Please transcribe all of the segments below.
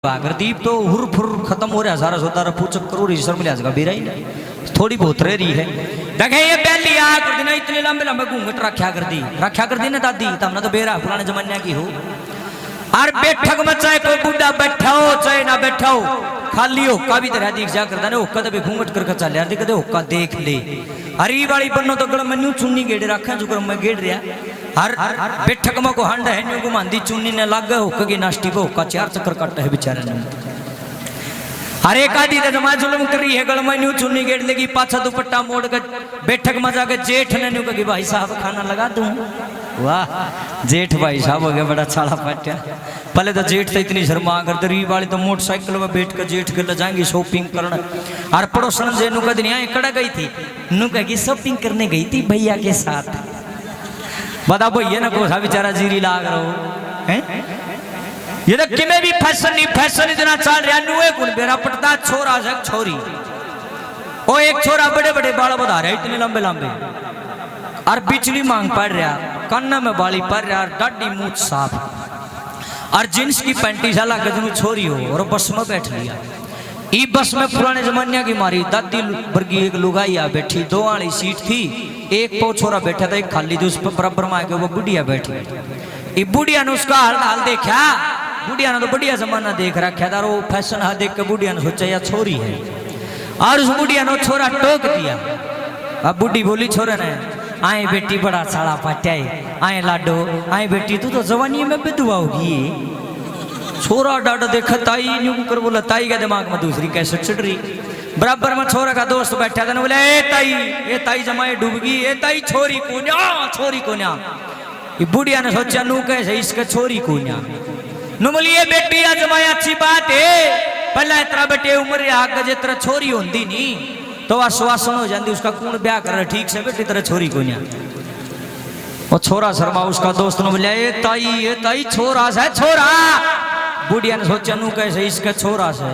भागरदीप तो हुर फुर खत्म हो रहा सारा सोता रहा पूछ करोड़ ईश्वर मिला जगह बेरा ही नहीं थोड़ी बहुत रह रही है। देखे ये पहली आ कर दी ना इतने लंबे लंबे घूंघट रखा कर दी ना दादी तमने तो बेरा पुराने जमाने की हो। और बैठक में चाहे कोई बुढ़ा बैठा हो चाहे ना बैठा हो खाली होका भी तरह दिख जा करता ना होका तो भी घूंघट करके चल यार कदे होका देख ले। हरी वाली बनो तो गल मैं चुन्नी गेड़ रखा जो मैं गेड़ रहा हर बैठक में को हंड है न्यू घुमांदी चुन्नी ने लग होका की नाश्ती पे होका चार चक्कर कट है बेचारे ने। हर एक आदि तो जमा जुल्म कर रही है गल में न्यू चुन्नी गेड़ लेगी पाछा दुपट्टा मोड़ कर बैठक में जाकर जेठ ने न्यू कही भाई साहब खाना लगा दूं। वाह जेठ भाई साहब हो गया बड़ा छाड़ा पाटिया। पहले तो जेठ तो इतनी शर्मा कर री वाली तो मोटरसाइकिल में बैठ कर जेठ के ले जाएंगी शॉपिंग करने। और पड़ोसन जे नु कदी नहीं कड़ा गई थी नु कही शॉपिंग करने गई थी भैया के साथ। बता भैया ना कोसा बेचारा जीरी लाग रहो हैं। ये तो किमें भी फैशन इतना चल रहा नुए कुल बेरा पटता छोरा से छोरी ओ एक छोरा बड़े बड़े बाल बधा रहा इतने लंबे लंबे और बिजली मांग पड़ रहा कन्ना में बाली पड़ रहा डाडी मूछ साफ और जींस की पैंटी साला गजनू छोरी हो और बस में बैठ लिया। ई बस में पुराने जमाने की मारी दादी वर्गी एक लुगाई आ बैठी दो वाली सीट थी एक पो छोरा बैठा था एक खाली थी उस पर बराबर में आके वो बुढ़िया बैठी। ई बुढ़िया ने उसका हाल हाल देखा बुढ़िया ने तो बढ़िया जमाना देख रखा था वो फैशन हाल देख के बुढ़िया ने सोचा यह छोरी है और उस बुढ़िया ने छोरा टोक दिया। अब बुढ़ी बोली छोरा ने आए बेटी बड़ा साड़ा पाटा है आए लाडो आए बेटी तू तो जवानी में विधवा होगी। छोरा डाडा देखा ताई न्यू कर बोला ताई के दिमाग में दूसरी कैसे चिड़ रही बराबर में छोरा का दोस्त बैठा था ना बोला ए ताई जमाए डूब गई ए ताई छोरी को न्या। ये बुढ़िया ने सोचा नू कैसे इसका छोरी को न्या नु बोलिए बेटी आज जमाए अच्छी बात है पहला इतना बेटे उम्र आगे जितना छोरी होती नहीं तो आश्वासन हो जाती उसका कौन ब्याह कर ठीक से बेटी तरह छोरी को न्या। वो छोरा शर्मा उसका दोस्त ने बोलिया ए ताई छोरा से छोरा। बुढ़िया ने सोचा नू कैसे इसका छोरा से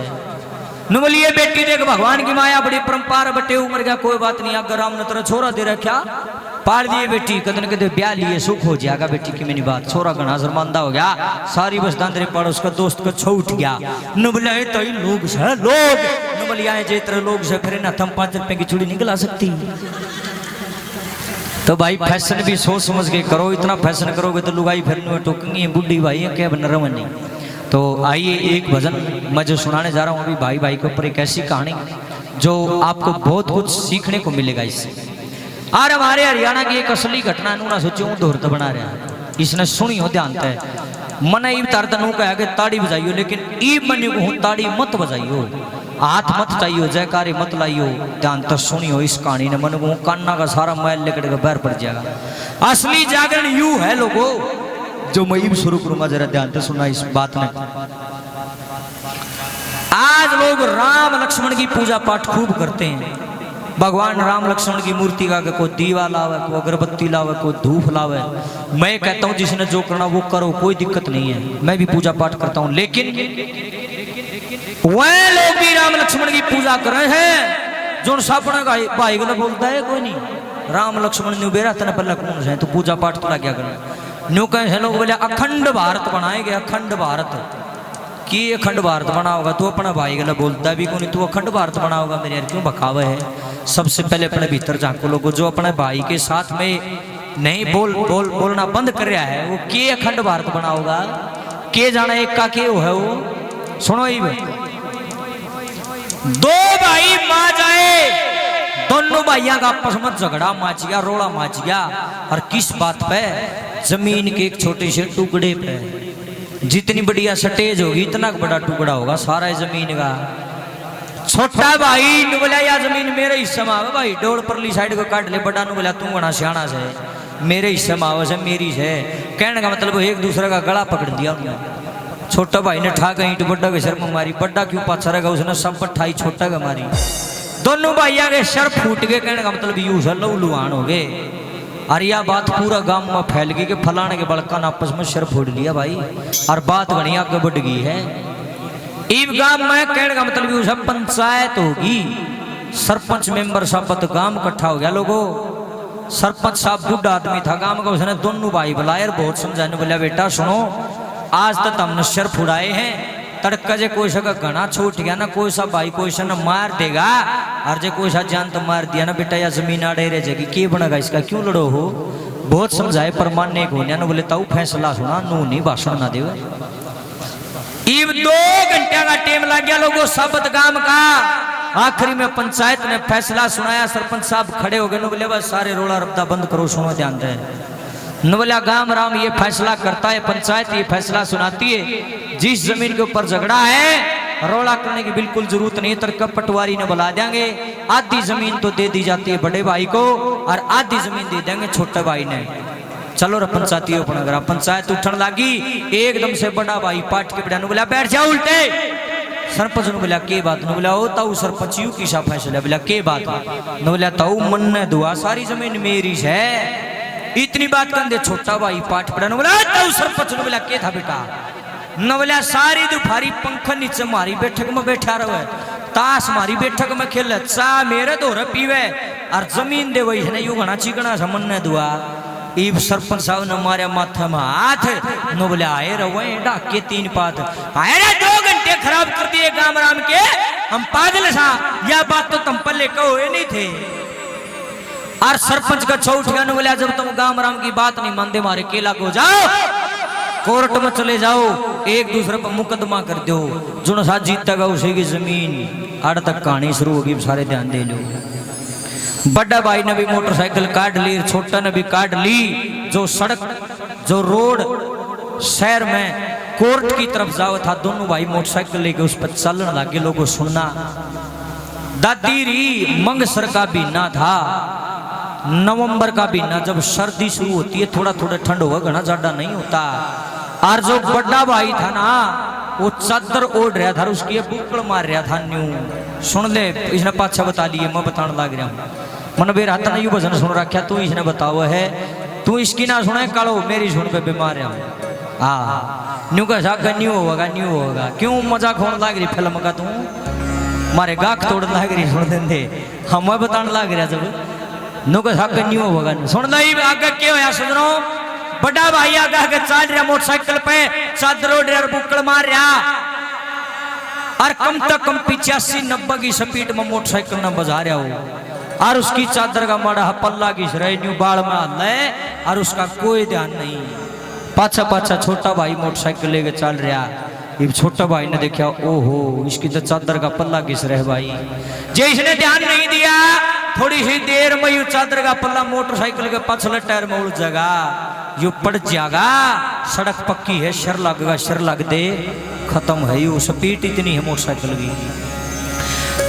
नु बोलिए बेटी देख भगवान की माया बड़ी परंपरा बटे उम्र का कोई बात नहीं अगर हमने तेरा छोरा दे रखा पाल दिए बेटी कदन कदे ब्याह लिए सुख हो जाएगा बेटी की मेरी बात। छोरा घना शर्मांदा हो गया सारी बस दांदरे पड़ उसका दोस्त को छूट गया नु बोलिया ताई लोग से लोग नु बोलिया जे तेरे लोग से फिर ना थम 5 रुपए की चूड़ी निकला सकती। तो भाई फैशन भी सोच समझ के करो इतना फैशन करोगे तो लुगाई फिर टोकेंगी बुढ़ी भाई क्या बन रहा नहीं। तो आइए एक भजन मैं जो सुनाने जा रहा हूँ अभी भाई भाई के ऊपर एक ऐसी कहानी जो आपको बहुत कुछ सीखने को मिलेगा इससे। और हमारे हरियाणा की एक असली घटना नू ना सोचो दोहरत बना रहा इसने सुनी हो ध्यान तय मन ईब तरत नू कह के ताड़ी बजाइयो लेकिन ईब मन को ताड़ी मत बजाइयो हाथ मत चाहिए जयकारे मत लाइयो ध्यान तक सुनी हो इस कहानी ने मन को कान्ना का सारा मैल लेकर बाहर पड़ जाएगा। असली जागरण यू है लोगों जो मैं शुरू करूंगा जरा ध्यान से सुनना इस बात ने। आज लोग राम लक्ष्मण की पूजा पाठ खूब करते हैं भगवान राम लक्ष्मण की मूर्ति का कोई दीवा लावे कोई अगरबत्ती लावे कोई धूप लावे। मैं कहता हूं जिसने जो करना वो करो कोई दिक्कत नहीं है मैं भी पूजा पाठ करता हूं लेकिन वह लोग भी राम लक्ष्मण की पूजा कर रहे हैं जो सपना भाई को बोलता है कोई नहीं राम लक्ष्मण ने बेरा तेना पहले कौन है तो पूजा पाठ तो क्या करना न्यू कहे लोग बोले अखंड भारत बनाएंगे अखंड भारत की अखंड भारत बना होगा तू अपना भाई गला बोलता भी कौन तू अखंड भारत बना होगा मेरे यार क्यों बखावे है। सबसे पहले अपने भीतर झांको लोगों जो अपने भाई के साथ में नहीं बोलना बंद कर रहा है वो के अखंड भारत बना होगा के जाना एक का के है वो सुनो ही दो भाई मां जाए दोनों भाइयों का आपस में झगड़ा माच गया रोड़ा माच गया और किस बात पे जमीन के एक छोटे से टुकड़े पे जितनी बढ़िया स्टेज होगी इतना बड़ा टुकड़ा होगा सारा जमीन का। छोटा भाई ने बोला या जमीन मेरे हिस्से में आवे भाई डोल परली साइड को काट ले बड़ा ने बोला तू बना सियाना से मेरे हिस्से में आवे से मेरी से कहने का मतलब एक दूसरे का गला पकड़ दिया उन्होंने। छोटा भाई ने ठा ईंट बड्डा के सर में मारी बड्डा क्यों पाछा रहेगा उसने सब ठाई छोटा का मारी दोनों भाइयों के सर फूट गए कहने का मतलब यू से लहू लुहान हो गए। और यह बात पूरा गांव में फैल गई कि फलाने के बड़का ने आपस में सर फोड़ लिया भाई और बात बनी आगे बढ़ गई है। इस गांव में कहने का मतलब सब पंचायत होगी सरपंच मेंबर सब तो गांव इकट्ठा हो गया लोगों। सरपंच साहब बुढ़ा आदमी था गांव का उसने दोनों भाई बुलाए बहुत समझाने बोला बेटा सुनो आज तक हमने सर फुड़ाए हैं तड़का जे कोई सा का घना छूट गया ना, कोई सा भाई कोई सा ना मार देगा, और जे कोई सा जान तो मार दिया ना बेटा, या जमीन आड़े रह जाएगी, क्या बनेगा इसका, क्यों लड़ो हो। बहुत समझाए पर मानने को ना बोले ताऊ फैसला सुना, नू नहीं भाषण ना देवे। इब 2 घंटे का टाइम लग गया लोगों सबत गांव का। आखिरी में पंचायत ने फैसला सुनाया, सरपंच साहब खड़े हो गए, नो बोले बस सारे रोला रब्दा बंद करो, सुनो ध्यान दे। नो बोला गांव राम ये फैसला करता है, पंचायत ये फैसला सुनाती है, जिस जमीन के ऊपर झगड़ा है रोला करने की बिल्कुल जरूरत नहीं, तर्क पटवारी ने बुला देंगे, आधी जमीन तो दे दी जाती है बड़े भाई को और आधी जमीन दे देंगे छोटे भाई ने। चलो रे पंचायती अपना पंचायत उठन लगी, एकदम से बड़ा भाई पाट के बिड़ा बोला बैठ जाओ उल्टे। सरपंच ने बोला के बात, ने बोला ओ ताऊ सरपंच यू किसा फैसला, बोला के बात, ने बोला ताऊ मन ने दुआ सारी जमीन मेरी है, इतनी बात कर दे। छोटा भाई पाठ पड़ा, ने बोला ताऊ सरपंच, ने बोला के था बेटा, ने बोला सारी दोपहरी पंख नीचे मारी बैठक में बैठा रहे, ताश मारी बैठक में खेल, चा मेरे दोहरे पीवे और जमीन दे वही है, यू घना चिकना सा मन ने दुआ। इब सरपंच साहब ने मारे माथे में हाथ, नो बोले आए रहो डाके 3 पात आए रे, 2 घंटे खराब कर दिए गांव राम के, हम पागल सा, यह बात तो तुम पल्ले कहो नहीं थे। और सरपंच का चौथ गया, बोला जब तुम गांव राम की बात नहीं मानते मारे केला को जाओ कोर्ट में चले जाओ, एक दूसरे पर मुकदमा कर दो, जो साथ जीतेगा उसी की जमीन। आड़ तक कहानी शुरू होगी, सारे ध्यान दे लो। बड़ा भाई ने भी मोटरसाइकिल काट ली, छोटा ने भी काट ली, जो सड़क जो रोड शहर में कोर्ट की तरफ जाओ था, दोनों भाई मोटरसाइकिल लेके उस पर चलने लगे। लोगों सुनना दादी री मंगसर का बीना था, नवंबर का बीना, जब सर्दी शुरू होती है थोड़ा थोड़ा ठंड होगा, घना ज्यादा नहीं होता। और जो बड़ा भाई था ना वो चादर ओढ़ रहा था, उसकी बुक्कड़ मार रहा था न्यू। सुन ले इसने पाछा बता लिए, मैं बताने लग रहा हूँ, मन बेर हाथ नहीं भजन सुन रखा, तू इसने बताओ है, तू इसकी ना सुने कालो मेरी सुन पे बीमार है। हाँ न्यू का साग न्यू होगा, क्यों मजाक होने लग रही फिल्म का, तू मारे गाख तोड़ लग रही, सुन देंगे हम मैं बताने लग रहा जब नु का साग न्यू होगा। सुन लो आगे क्या होया सुनो, बड़ा भाई आगे आगे चल रहा मोटरसाइकिल पे, चादर ओढ़ रहा, बुक्कड़ मार रहा, और कम से कम 85-90 की स्पीड में मोटरसाइकिल न बजा रहा हो, और उसकी चादर का माड़ा पल्ला घिस रहा है, न्यू बाल में हाल है, और उसका कोई ध्यान नहीं। पाछा पाछा छोटा भाई मोटरसाइकिल लेके चल रहा। ये छोटा भाई ने देखा, ओहो इसकी तो चादर का पल्ला घिस रहा है भाई। जे इसने ध्यान नहीं दिया, थोड़ी सी देर में यू चादर का पल्ला मोटरसाइकिल के पाछले टायर में उड़ जाएगा, यू पड़ जाएगा। सड़क पक्की है, शर लगेगा, शर लग दे खत्म है। यू स्पीड इतनी है मोटरसाइकिल की।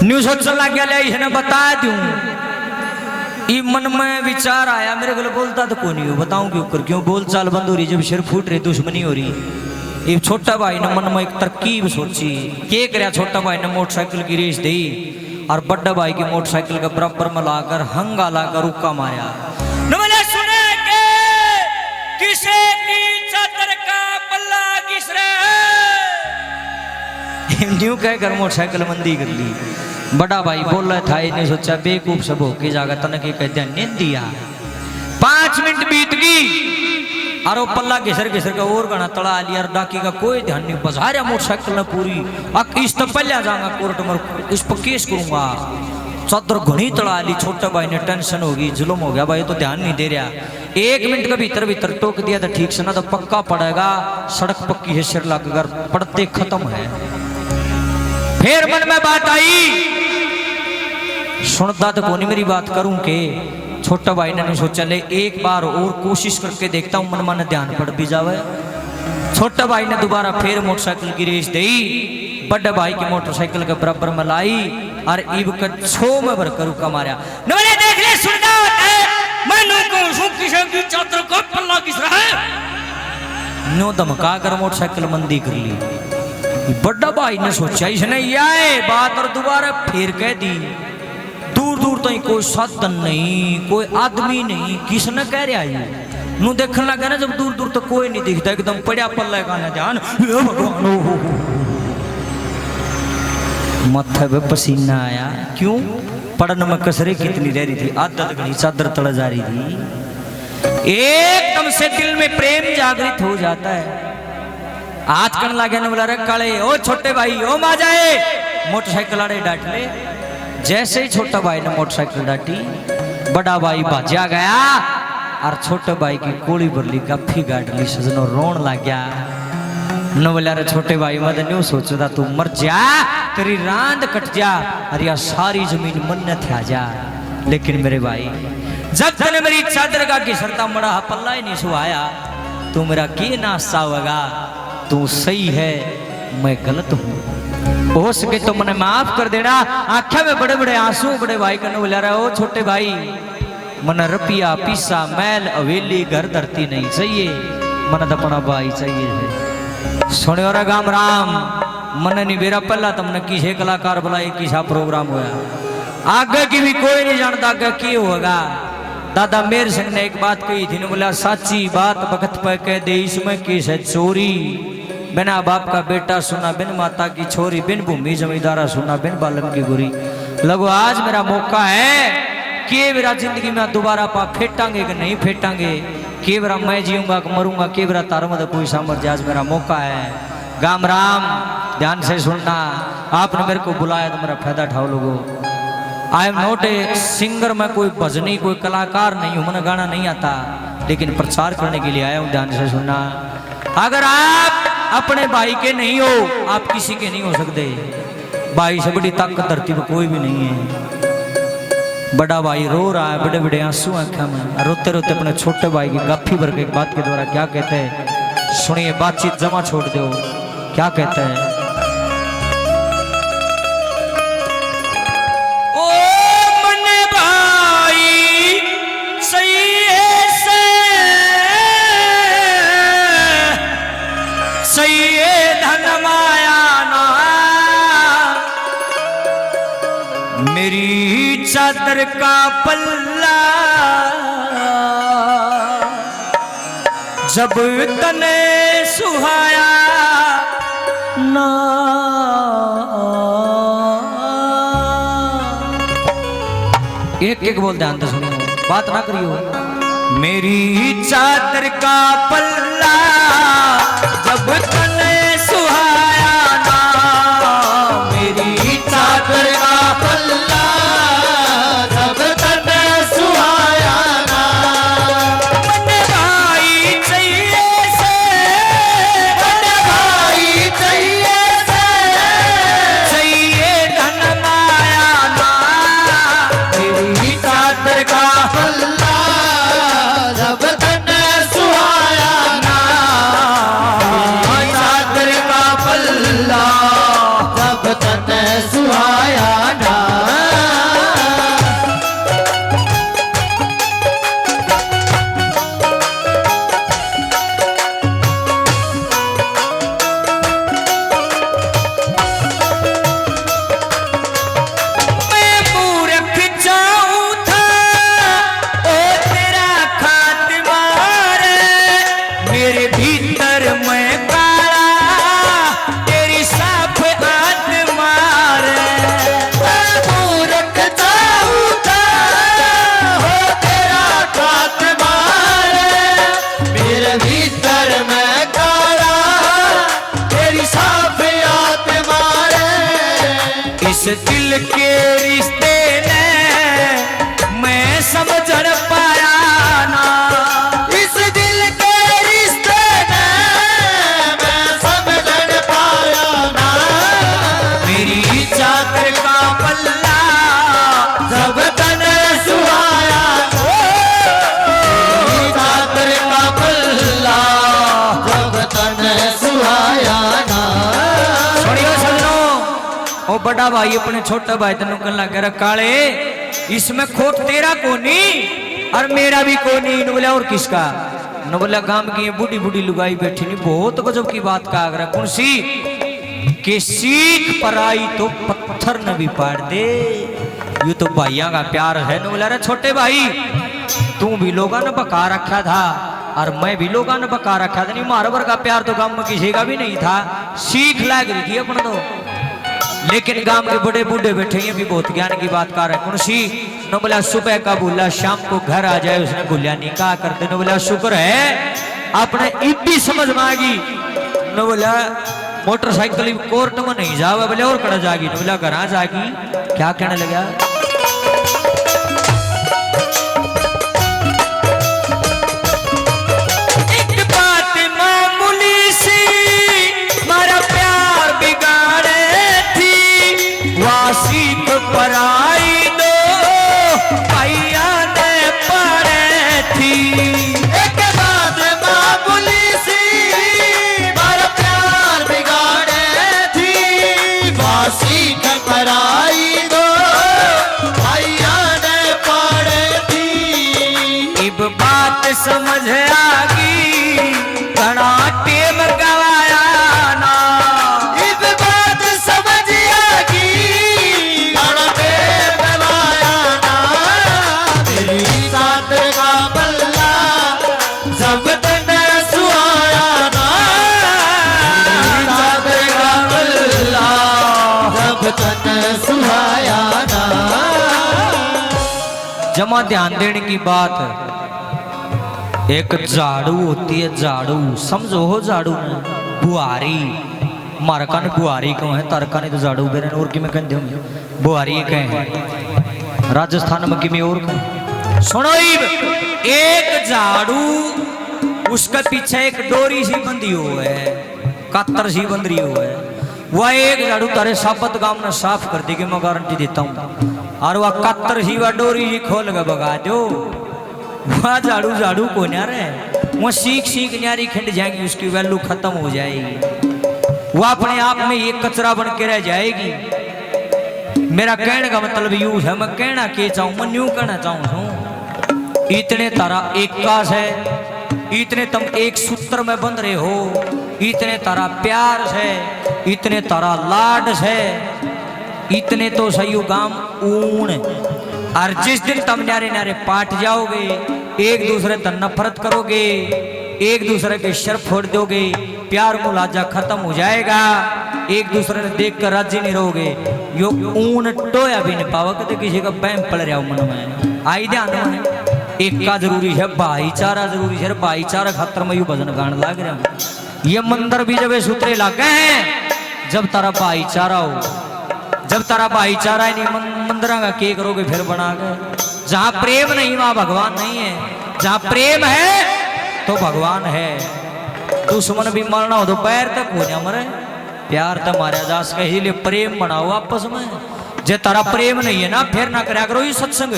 न्यूज चला गया, इसने बता दूं, ये मन में विचार आया मेरे को, बोलता तो कौन नहीं हो, बताऊं क्यों कर, क्यों बोल चाल बंद हो रही, जब सिर फूट रही दुश्मनी हो रही। ये छोटा भाई ने मन में एक तरकीब सोची, क्या कराया छोटा भाई ने मोटरसाइकिल की रेस दी, और बड़ा भाई की मोटरसाइकिल के बराबर में लाकर हंगा लाकर रुका मारा। सुने के किसे की चादर का पल्ला घिस रहा है, न्यू कहकर मोटरसाइकिल मंदी कर ली। बड़ा भाई बोल रहा था, इन्हें सोचा बेकूफ सब होके जागा, तन के कहते हैं दिया। 5 मिनट बीत गई और वो पल्ला घिसर घिसर का और गणा तड़ा लिया, और डाकी का कोई ध्यान नहीं, बजा रहा मोटरसाइकिल ने पूरी। इस तो पल्ला जाऊंगा कोर्ट में, इस पर केस करूंगा। चादर घनी तड़ा ली, छोटा भाई ने टेंशन होगी, जुल्म हो गया भाई, तो ध्यान नहीं दे रहा। 1 मिनट का भीतर भीतर टोक दिया था ठीक से, ना तो पक्का पड़ेगा, सड़क पक्की है, सिर लगकर पड़ते खत्म है। फिर मन में बात आई, सुनता तो कौन मेरी बात करूं के। छोटा भाई ने सोचा ले एक बार और कोशिश करके देखता हूं, मन मन ध्यान पड़ भी जावे। छोटा भाई ने दोबारा फिर मोटरसाइकिल की रेस दी, बड़े भाई की मोटरसाइकिल के बराबर में लाई, और ईब का 6 में भरकर रुका मारा। देख ले सुनता की चादर को पल्ला घिस रहा है, नो धमका कर मोटरसाइकिल मंदी कर ली। बड़ा भाई ने सोचा इसने यह बात, और दोबारा फिर कह दी। दूर दूर तो कोई साधन नहीं, कोई आदमी नहीं, किसने कह रहा है। नू देखने लगा ना जब दूर दूर तो कोई नहीं दिखता, एकदम पड़ा पल्ला का ना ध्यान, मत्थे पे पसीना आया। क्यों? पड़न में कसरे कितनी रह रही थी, आदत घनी चादर तड़ जा रही थी। एकदम से दिल में प्रेम जागृत हो जाता है, आज कन लागे ने बोला रे काले ओ छोटे भाई ओ मा जाए मोटरसाइकिल आड़े डांट ले। जैसे ही छोटा भाई ने मोटरसाइकिल डांटी बड़ा भाई भाजा गया और छोटे भाई की कोड़ी भरली गफ्फी गाट ली सजनो रोन लग गया। न बोला रे छोटे भाई मैं न्यू सोचता तू मर जा तेरी रांद कट जा अरे या सारी जमीन मन्नत आ जा। लेकिन मेरे भाई जब तने मेरी चादर का घिसरता मड़ा पल्ला ही नहीं सुहाया तू मेरा के नाश्ता होगा। तू सही है मैं गलत हूँ हो सके तो मैंने माफ कर देना। आंखें में बड़े बड़े आंसू बड़े भाई कने बोला रहा ओ छोटे भाई मन रुपया पीसा मैल अवेली घर धरती नहीं चाहिए मन तो अपना भाई चाहिए है। सुने और गाम राम मन नहीं बेरा पहला तुमने किसे कलाकार बुलाए किसा प्रोग्राम होया आगे की भी कोई नहीं जानता आगे की होगा। दादा मेर सिंह ने एक बात कही थी बोला साची बात भगत पे कह दे इसमें किस है चोरी। बिना बाप का बेटा सुना बिन माता की छोरी बिन भूमि जमींदारा सुना बिन बालम की गुरी। लगो आज मेरा मौका है कि मेरा जिंदगी में दोबारा पा फेटांगे कि नहीं फेटांगे कि मेरा मैं जीऊंगा कि मरूंगा कि मेरा तारा मत कोई सामर्थ्य। आज मेरा मौका है गाम राम ध्यान से सुनना। आपने मेरे को बुलाया तो मेरा फायदा उठाओ लोगो। I am not a singer मैं कोई भजनी कोई कलाकार नहीं हूँ मैंने गाना नहीं आता लेकिन प्रचार करने के लिए आया हूँ। ध्यान से सुनना अगर आप अपने भाई के नहीं हो आप किसी के नहीं हो सकते। भाई से बड़ी ताकत धरती पर कोई भी नहीं है। बड़ा भाई रो रहा है बड़े बड़े आंसू आंखों में रोते रोते अपने छोटे भाई की गाफी भर के एक बात के द्वारा क्या कहते हैं सुनिए। बातचीत जमा छोड़ दो क्या कहते हैं। मेरी चादर का पल्ला जब तने सुहाया ना एक एक बोल ध्यान से सुनो बात ना करियो। मेरी चादर का पल्ला जब तने सुहाया ना मेरी चादर का पल्ला जब तने सुहाया ना मन भाई चाहिए से मन भाई चाहिए से चाहिए धन माया ना मेरी चादर का पल्ला जब तने सुहाया ना चादर का पल्ला जब तने सुहाया ना। मैं मूर्ख जाऊं था ओ तेरा खात्मा रे मेरे भीतर मैं काला तेरी साफ आत्मा रे। मैं मूर्ख जाऊं था ओ तेरा खात्मा रे मेरे भीतर मैं काला तेरी साफ आत्मा रे। इस दिल के रिश्ते ने मैं समझ न पाया ना इस दिल के रिश्ते ने मैं समझ न पाया ना मेरी चादर का पल्ला जब तने सुहाया मेरी चादर का पल्ला जब तने सुहाया ना। सुनियो सजनो ओ बड़ा भाई अपने छोटा भाई तेन कहने लगा काले इसमें खोट तेरा कोनी और मेरा भी कोनी। न बोला और किसका न बोला गांव की बूढ़ी बूढ़ी लुगाई बैठी नहीं बहुत गजब की बात का आग्रह कौन सी कि सीख पर आई तो पत्थर न भी पाड़ दे। ये तो भाइयों का प्यार है। न बोला रे छोटे भाई तू भी लोगों ने बका रखा था और मैं भी लोगों ने बका रखा था। नहीं मारो भर का प्यार तो गांव में किसी का भी नहीं था सीख लग रही थी अपना तो। लेकिन गांव के बड़े बूढ़े बैठे ये भी बहुत ज्ञान की बात कर रहे हैं। कौन सी न बोला सुबह का बोला शाम को घर आ जाए उसने बोलिया निकाह कर दे। न बोला शुक्र है आपने इतनी समझ मांगी न बोला मोटरसाइकिल कोर्ट में नहीं जावे बोले और कड़ा जागी न बोला घर जागी क्या कहने लगा एक बात मामूली सी मारा प्यार बिगाड़े थी वासी तो पराई दो भैया ने पड़े थी एक बात मामूली सी मारा प्यार बिगाड़े थी वासी टकराई दो भैया ने पड़े थी इब बात समझ आ गई घना टेम गवाया ना इब बात समझ आ गई घना टेम गवाया ना तेरी साथ का बल्ला जब्त ने सुहाया ना तेरी साथ का बल्ला जब्त ने सुहाया ना जमा ध्यान देने की बात है एक झाड़ू होती है झाड़ू समझो हो झाड़ू बुहारी मारका ने बुहारी क्यों है तारका ने तो झाड़ू बेरे और कि मैं कहते होंगे बुहारी कहें राजस्थान में कि मैं और कहें सुनो एक झाड़ू उसके पीछे एक डोरी सी बंधी हुई है कातर सी बंध रही हुई है वह एक झाड़ू तारे साबत गांव ने साफ कर देगी मैं गारंटी देता हूँ और वह कातर सी वह डोरी सी खोल के भगा दो वह झाड़ू झाड़ू को ना रहे वो सीख न्यारी खिंड जाएगी उसकी वैल्यू खत्म हो जाएगी वो अपने आप में ये कचरा बन के रह जाएगी मेरा कहने का मतलब यूज है मैं कहना के चाहूं मैं यूं कहना चाहूं इतने तारा एकाश है इतने तुम एक सूत्र में बंध रहे हो इतने तारा प्यार है इतने तारा लाड है इतने तो सही गाम ऊन और जिस दिन तुम न्यारे न्यारे पाट जाओगे एक दूसरे तक नफरत करोगे एक दूसरे के शर फोड़ दोगे प्यार मुलाजा खत्म हो जाएगा एक दूसरे ने देख कर राजी नहीं रहोगे यो ऊन टोया भी नहीं पावा कभी किसी का बैम पड़ रहा मन में आई ध्यान में एक का जरूरी है भाईचारा जरूरी है भाईचारा खातर में यू भजन गान लाग रहा ये मंदिर भी जब सूत्रे लागे हैं जब तारा भाईचारा हो जब तारा भाईचारा ही नहीं मंदिर का के करोगे फिर बना के जहां प्रेम नहीं वहां भगवान नहीं है जहां प्रेम है तो भगवान है दुश्मन भी मरना हो तो पैर तक हो जा मरे प्यार तो मारा जा सके इसलिए प्रेम बनाओ आपस में जे तारा प्रेम नहीं है ना फिर ना करा करो ये सत्संग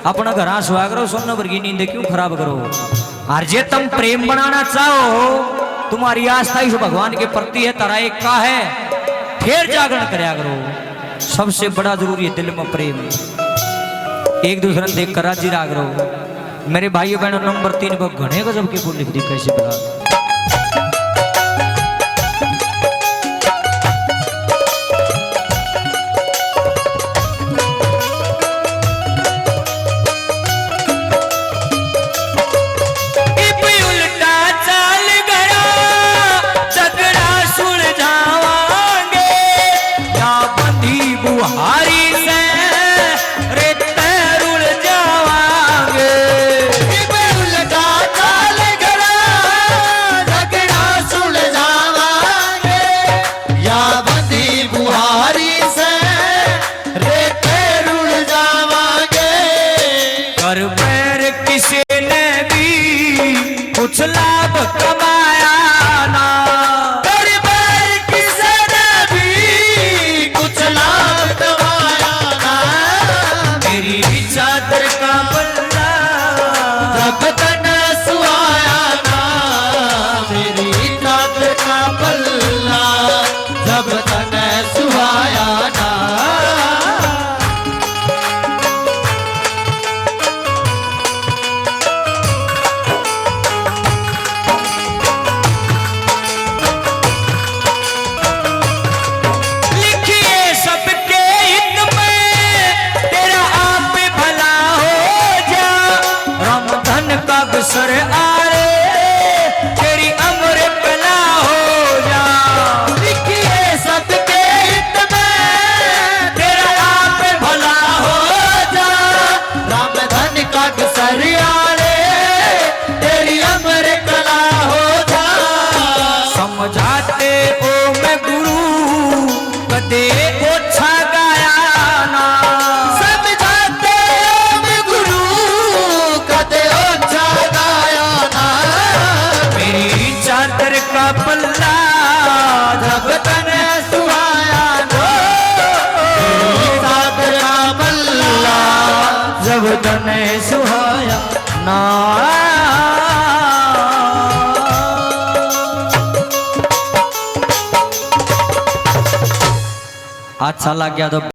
अपना घर सोया करो सोना वर्गी नींद क्यों खराब करो और जे तुम प्रेम बनाना चाहो तुम्हारी आस्था इस भगवान के प्रति है तारा एक का है फिर जागरण करया करो सबसे बड़ा जरूरी है दिल में प्रेम एक दूसरे देख कर राजी राग रहो मेरे भाइयों बहनों नंबर 3 पर घने गजब की बोल लिख दी कैसे बता बुहारी से रेत रुल जावांगे उल्टा चाल गड़ा झगड़ा सुल जावांगे या बंदी बुहारी से रेत रुल जावांगे कर पैर किसी ने भी कुछ लाभ कमाया ना कर पैर किसी ने भी कुछ लाभ कमाया ओछा गाया ना समझाते हम गुरु कदे ओछा गाया ना मेरी चादर का पल्ला जब तने सुहाया ना मेरी चादर का पल्ला जब तने सुहाया ना। अच्छा लग गया तो